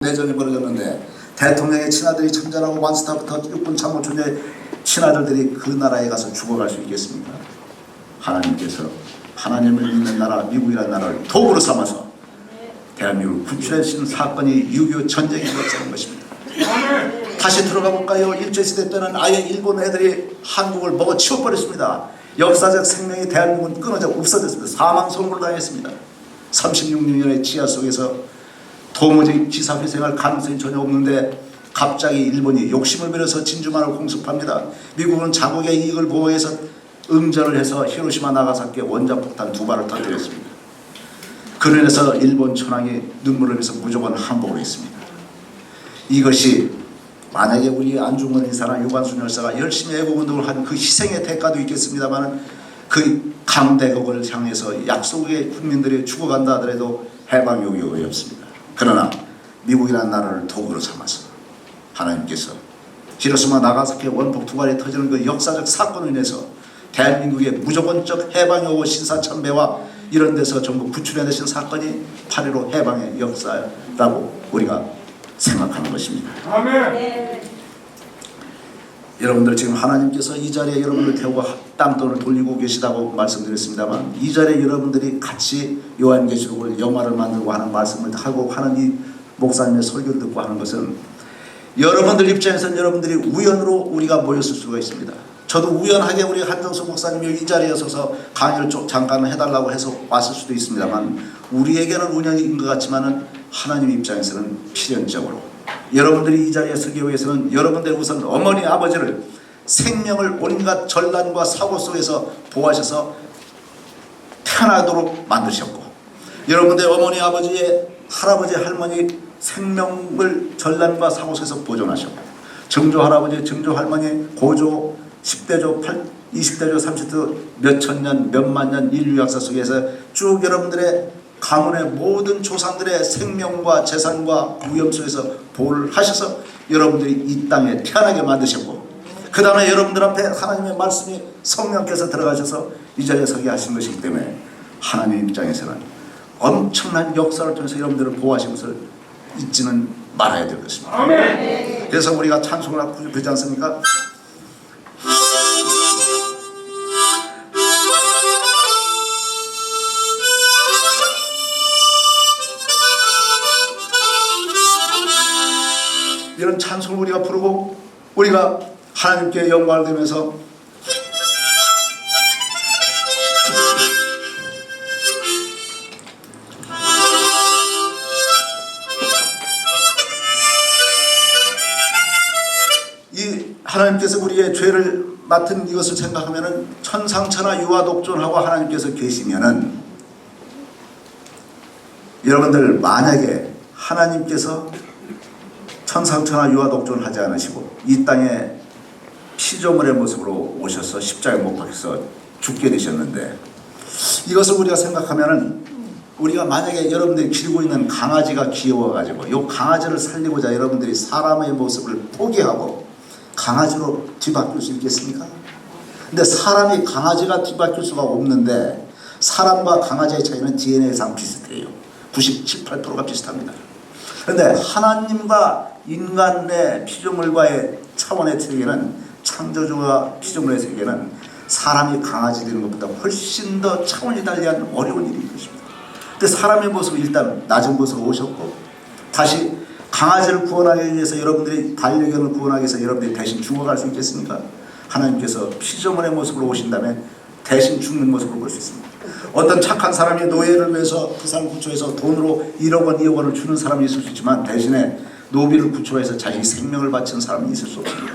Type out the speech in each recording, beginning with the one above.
내전이 벌어졌는데 대통령의 친아들이 참전하고 완스타부터 육군 참모총장의 친아들들이 그 나라에 가서 죽어갈 수 있겠습니까? 하나님께서 하나님을 믿는 나라 미국이라는 나라를 도구로 삼아서 대한민국을 구출해주신 사건이 6.25 전쟁이 일어나는 것입니다. 다시 들어가 볼까요? 일제시대 때는 아예 일본 애들이 한국을 먹어 치워버렸습니다. 역사적 생명이 대한민국은 끊어져 없어졌습니다. 사망 선고를 당했습니다. 36년의 지하 속에서 도무지 기사회생할 가능성이 전혀 없는데 갑자기 일본이 욕심을 부려서 진주만을 공습합니다. 미국은 자국의 이익을 보호해서 응전을 해서 히로시마 나가사키에 원자폭탄 2발을 터뜨렸습니다. 그로 인해서 일본 천황이 눈물을 흘려서 무조건 항복을 했습니다. 이것이 만약에 우리 안중근 인사나 유관순 열사가 열심히 애국운동을 한 그 희생의 대가도 있겠습니다만 그 강대국을 향해서 약속의 국민들이 죽어간다 하더라도 해방욕이 어렵습니다. 그러나 미국이라는 나라를 도구로 삼아서 하나님께서 히로시마 나가사키 원폭 2발이 터지는 그 역사적 사건으로 인해서 대한민국의 무조건적 해방이 오고 신사참배와 이런 데서 전부 구출해내신 사건이 8.15 해방의 역사라고 우리가 생각하는 것입니다. 아멘. 여러분들 지금 하나님께서 이 자리에 여러분들 태우고 땅돈을 돌리고 계시다고 말씀드렸습니다만 이 자리에 여러분들이 같이 요한계시록을 영화를 만들고 하는 말씀을 하고 하는 이 목사님의 설교를 듣고 하는 것은 여러분들 입장에서는 여러분들이 우연으로 우리가 모였을 수가 있습니다. 저도 우연하게 우리 한정수 목사님이 이 자리에 서서 강의를 잠깐 해달라고 해서 왔을 수도 있습니다만 우리에게는 운명인 것 같지만은 하나님 입장에서는 필연적으로 여러분들이 이 자리에 서기 위해서는 여러분들의 우선 어머니 아버지를 생명을 온갖 전란과 사고 속에서 보호하셔서 태어나도록 만드셨고 여러분들의 어머니 아버지의 할아버지 할머니 생명을 전란과 사고 속에서 보존하셨고 증조 할아버지 증조 할머니 고조 10대조 20대조 30대조 몇천 년 몇만 년 인류 역사 속에서 쭉 여러분들의 가문의 모든 조상들의 생명과 재산과 위험 속에서 보호를 하셔서 여러분들이 이 땅에 태어나게 만드셨고 그 다음에 여러분들 앞에 하나님의 말씀이 성령께서 들어가셔서 이 자리에 서게 하신 것이기 때문에 하나님 입장에서는 엄청난 역사를 통해서 여러분들을 보호하신 것을 잊지는 말아야 될 것입니다. 아멘. 그래서 우리가 찬송을 하고 그러지 않습니까? 이런 찬송을 우리가 부르고 우리가 하나님께 영광을 드리면서 이 하나님께서 우리의 죄를 맡은 이것을 생각하면은 천상천하 유아독존하고 하나님께서 계시면은 여러분들 만약에 하나님께서 천상천하 유아독존을 하지 않으시고 이 땅에 피조물의 모습으로 오셔서 십자가에 못 박혀서 죽게 되셨는데 이것을 우리가 생각하면은 우리가 만약에 여러분들이 기르고 있는 강아지가 귀여워가지고 이 강아지를 살리고자 여러분들이 사람의 모습을 포기하고 강아지로 뒤바뀔 수 있겠습니까? 근데 사람이 강아지가 뒤바뀔 수가 없는데 사람과 강아지의 차이는 DNA상 비슷해요. 97, 8%가 비슷합니다. 그런데 하나님과 인간의 피조물과의 차원의 세계는 창조주와 피조물의 세계는 사람이 강아지 되는 것보다 훨씬 더 차원이 달리한 어려운 일인 것입니다. 근데 사람의 모습은 일단 낮은 곳으로 오셨고 다시 강아지를 구원하기 위해서 여러분들이 반려견을 구원하기 위해서 여러분들이 대신 죽어갈 수 있겠습니까? 하나님께서 피조물의 모습으로 오신 다음에 대신 죽는 모습을 볼 수 있습니다. 어떤 착한 사람이 노예를 위해서 그 사람 구출해서 돈으로 1억 원, 2억 원을 주는 사람이 있을 수 있지만 대신에 노비를 구출해서 자기 생명을 바치는 사람이 있을 수 없습니다.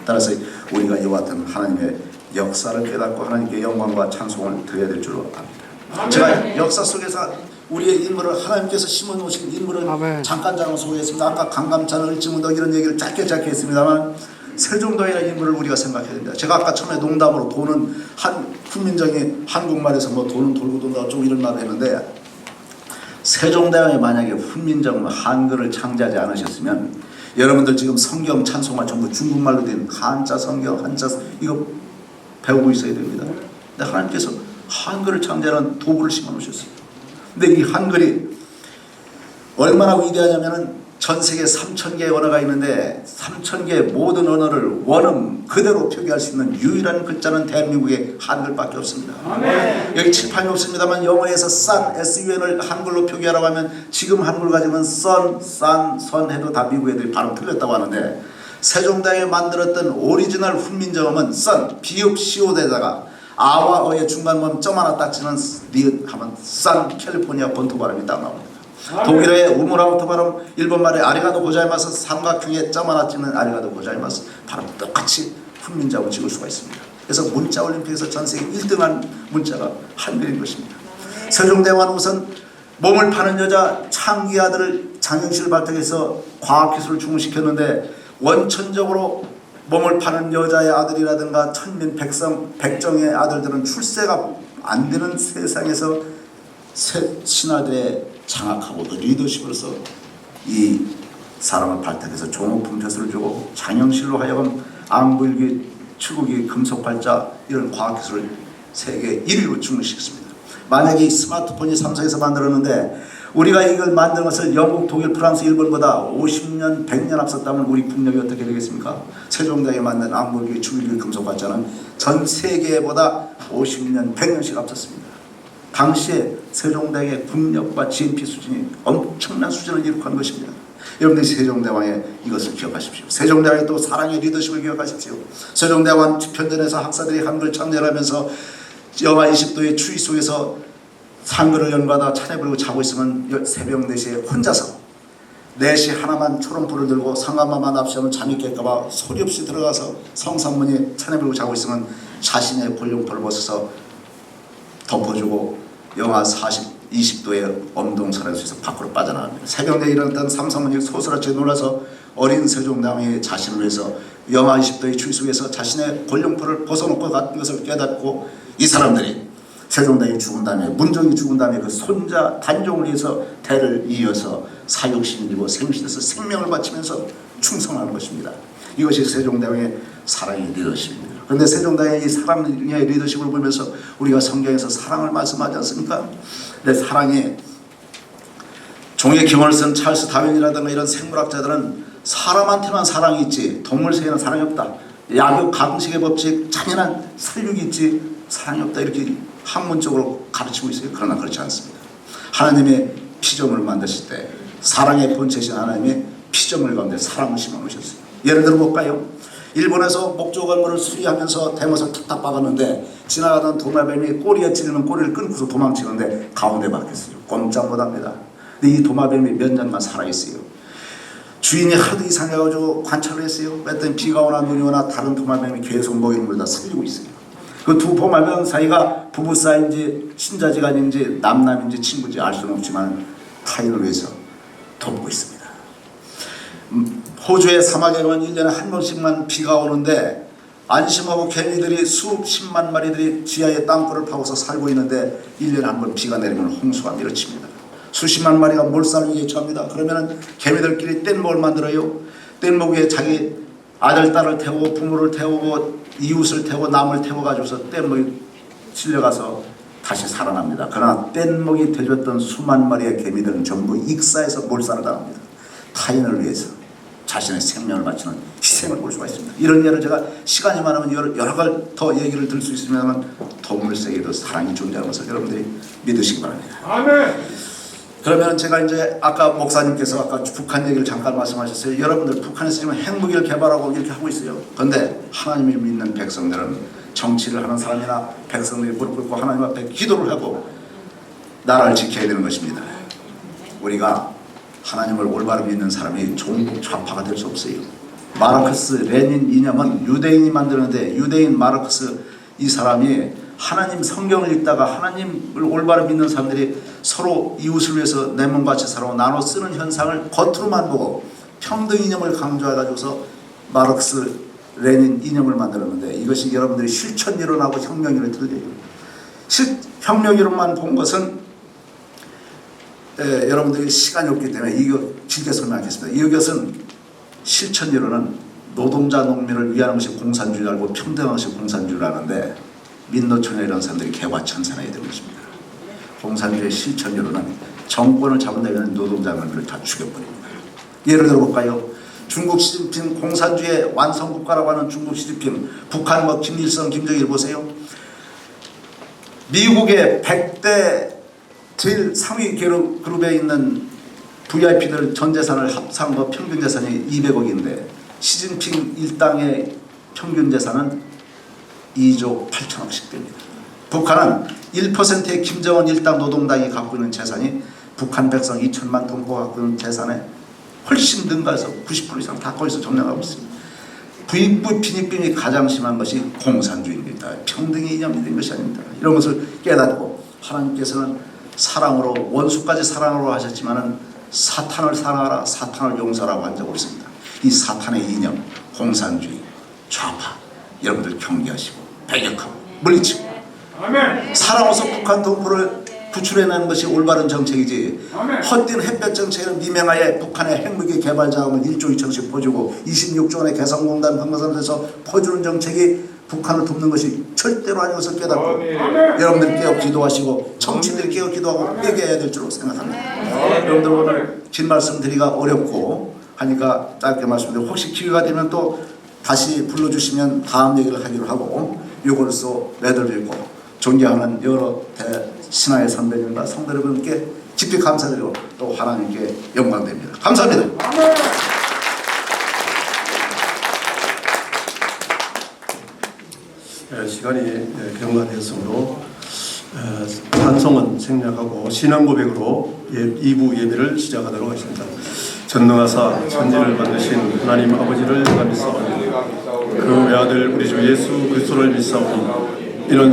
따라서 우리가 이와 같은 하나님의 역사를 깨닫고 하나님께 영광과 찬송을 드려야 될 줄로 압니다. 제가 역사 속에서 우리의 인물을 하나님께서 심어놓으신 인물을 아멘. 잠깐 소개했습니다. 아까 강감찬, 을지문덕 이런 얘기를 짧게 했습니다만 세종대왕이라는 인물을 우리가 생각해야 됩니다. 제가 아까 처음에 농담으로 돈은 훈민정이 한국말에서 뭐 돈은 돌고 돈다 좀 이런 말을 했는데 세종대왕이 만약에 훈민정 한글을 창제하지 않으셨으면 여러분들 지금 성경 찬송가 전부 중국말로 된 한자 성경 한자 이거 배우고 있어야 됩니다. 근데 하나님께서 한글을 창제하는 도구를 심어놓으셨어요. 근데 이 한글이 얼마나 위대하냐면은 전 세계 3,000개의 언어가 있는데 3,000개의 모든 언어를 원음 그대로 표기할 수 있는 유일한 글자는 대한민국의 한글밖에 없습니다. 아멘. 여기 칠판이 없습니다만 영어에서 sun, sun을 한글로 표기하라고 하면 지금 한글 가지면 sun, sun, son 해도 다 미국 애들이 발음 틀렸다고 하는데 세종대왕이 만들었던 오리지널 훈민정음은 sun, 비읍 시오대다가 아와 어의 중간음 점 하나 딱 치는 니은 하면 sun, 캘리포니아 본토 발음이 딱 나옵니다. 독일어의 우무라우트 발음, 일본말의 아리가도 고자이마스 삼각형에 점 하나 찍는 아리가도 고자이마스 발음 똑같이 훈민정음을 찍을 수가 있습니다. 그래서 문자 올림픽에서 전 세계 1등한 문자가 한글인 것입니다. 세종대왕은 우선 몸을 파는 여자 창기 아들을 장영실을 발탁해서 과학기술을 중흥시켰는데 원천적으로 몸을 파는 여자의 아들이라든가 천민 백정의 아들들은 출세가 안 되는 세상에서 신하들의 장악하고 또 리더십으로서 이 사람을 발탁해서 종업품 표수를 주고 장영실로 하여금 안구일기, 추구기, 금속발자 이런 과학기술을 세계 1위로 중흥시켰습니다. 만약에 이 스마트폰이 삼성에서 만들었는데 우리가 이걸 만든 것을 영국, 독일, 프랑스, 일본보다 50년, 100년 앞섰다면 우리 국력이 어떻게 되겠습니까? 세종대왕이 만든 안구일기, 추구기, 금속발자는 전 세계보다 50년, 100년씩 앞섰습니다. 당시에 세종대왕의 국력과 GNP 수준이 엄청난 수준을 이룩한 것입니다. 여러분들이 세종대왕의 이것을 기억하십시오. 세종대왕의 또 사랑의 리더십을 기억하십시오. 세종대왕 편전에서 학사들이 한글 창제하면서 영하 20도의 추위 속에서 한글을 연구하다 찬에 부르고 자고 있으면 새벽 4시에 혼자서 4시 하나만 초롱불을 들고 상가마만 앞시하면 잠이 깰까봐 소리 없이 들어가서 성산문이 찬에 부르고 자고 있으면 자신의 골룡포를 벗어서 덮어주고 영하 20도의 엄동설화 속에서 밖으로 빠져나갑니다. 새벽에 일어났던 삼성문이 소스라치게 놀라서 어린 세종대왕이 자신을 위해서 영하 20도의 추위 속에서 자신의 골룡포를 벗어놓고 갔던 것을 깨닫고 이 사람들이 세종대왕이 죽은 다음에 문종이 죽은 다음에 그 손자 단종을 위해서 대를 이어서 사육신이고 생신에서 생명을 바치면서 충성하는 것입니다. 이것이 세종대왕의 사랑의 리더십입니다. 그런데 세종대왕의 이 사랑의 리더십을 보면서 우리가 성경에서 사랑을 말씀하지 않습니까? 근데 사랑이 종의 경언을 쓴 찰스 다윈이라든가 이런 생물학자들은 사람한테만 사랑이 있지 동물 세계는 사랑이 없다. 야교 강식의 법칙 잔인한 살육이 있지 사랑이 없다 이렇게 학문적으로 가르치고 있어요. 그러나 그렇지 않습니다. 하나님의 피조물을 만드실 때 사랑의 본체신 하나님의 피조물 가운데 사랑을 심어놓으셨어요. 예를 들어 볼까요? 일본에서 목조건물을 수리하면서 대못을 탁탁 박았는데 지나가던 도마뱀이 꼬리에 찌르는 꼬리를 끊고서 도망치는데 가운데 박혔어요. 꼼짝 못합니다. 근데 이 도마뱀이 몇 년간 살아있어요. 주인이 하도 이상해가지고 관찰을 했어요. 그랬더니 비가 오나 눈이 오나 다른 도마뱀이 계속 먹이는 걸 다 살리고 있어요. 그 두 도마뱀 사이가 부부 사이인지 친자지간인지 남남인지 친구인지 알 수는 없지만 타인을 위해서 돕고 있습니다. 호주의 사막에 가면 1년에 한 번씩만 비가 오는데 안심하고 개미들이 수십만 마리들이 지하에 땅굴을 파고서 살고 있는데 1년에 한 번 비가 내리면 홍수가 밀어칩니다. 수십만 마리가 몰살 위기에 처합니다. 그러면 개미들끼리 뗏목을 만들어요. 뗏목 위에 자기 아들, 딸을 태우고 부모를 태우고 이웃을 태우고 남을 태워가지고서 뗏목이 실려가서 다시 살아납니다. 그러나 뗏목이 되줬던 수만 마리의 개미들은 전부 익사해서 몰살을 당합니다. 타인을 위해서 자신의 생명을 바치는 희생을 볼 수가 있습니다. 이런 예를 제가 시간이 많으면 여러 걸 더 얘기를 들 수 있으면 동물 세계에도 사랑이 존재하는 것을 여러분들이 믿으시기 바랍니다. 아멘. 그러면 제가 이제 아까 목사님께서 아까 북한 얘기를 잠깐 말씀하셨어요. 여러분들 북한에서 지금 핵무기를 개발하고 이렇게 하고 있어요. 그런데 하나님을 믿는 백성들은 정치를 하는 사람이나 백성들이 무릎 꿇고 하나님 앞에 기도를 하고 나라를 지켜야 되는 것입니다. 우리가 하나님을 올바로 믿는 사람이 종북 좌파가 될 수 없어요. 마르크스 레닌 이념은 유대인이 만드는데 유대인 마르크스 이 사람이 하나님 성경을 읽다가 하나님을 올바로 믿는 사람들이 서로 이웃을 위해서 내 몸같이 살아고 나눠 쓰는 현상을 겉으로만 보고 평등 이념을 강조해가지고서 마르크스 레닌 이념을 만들었는데 이것이 여러분들이 실천이론하고 혁명이론이 틀려요. 혁명이론만 본 것은 여러분들이 시간이 없기 때문에 이거 길게 설명하겠습니다. 이것은 실천이론은 노동자 농민을 위하는 것이 공산주의라고 평등한 것이 공산주의라는데 민노총이나 이런 사람들이 개화천선해야 되는 것입니다. 공산주의 실천이론은 정권을 잡은 다음에 노동자 농민을 다 죽여버립니다. 예를 들어볼까요? 중국 시진핑 공산주의 완성국가라고 하는 중국 시진핑, 북한 뭐 김일성, 김정일 보세요. 미국의 100대 제일 상위 그룹에 있는 VIP들 전 재산을 합산 거 평균 재산이 200억인데 시진핑 일당의 평균 재산은 2조 8천억씩 됩니다. 북한은 1%의 김정은 일당 노동당이 갖고 있는 재산이 북한 백성 2천만 동포가 갖고 있는 재산에 훨씬 능가해서 90% 이상 다 거기서 점령하고 있습니다. 부익부 빈익빈이 가장 심한 것이 공산주의입니다. 평등이 이념이 된 것이 아닙니다. 이런 것을 깨닫고 하나님께서는 사랑으로 원수까지 사랑으로 하셨지만은 사탄을 사랑하라 사탄을 용서하라고 한 적 없습니다. 이 사탄의 이념 공산주의 좌파 여러분들 경계하시고 배격하고 물리치고 사랑으로서 북한 동포를 구출해내는 것이 올바른 정책이지 헛된 햇볕 정책은 미명하에 북한의 핵무기 개발 자금을 1조 2천씩 퍼주고 26조 원의 개성공단 방사선에서 퍼주는 정책이 북한을 돕는 것이 절대로 아닌 것을 깨닫고 여러분들 깨어 기도하시고 정치인들 깨어 기도하고 회개해야 될 줄로 생각합니다. 여러분들 오늘 긴 말씀 드리기가 어렵고 하니까 짧게 말씀드리고 혹시 기회가 되면 또 다시 불러주시면 다음 얘기를 하기로 하고 이걸로써 매달리고 존경하는 여러 신화의 선배님과 성도 여러분께 깊이 감사드리고 또 하나님께 영광됩니다. 감사합니다. 시간이 경과되었으므로 찬송은 생략하고 신앙 고백으로 2부 예배를 시작하도록 하겠습니다. 전능하사 천지를 만드신 하나님 아버지를 믿사오니 그 외아들 우리 주 예수 그리스도를 믿사오니 이런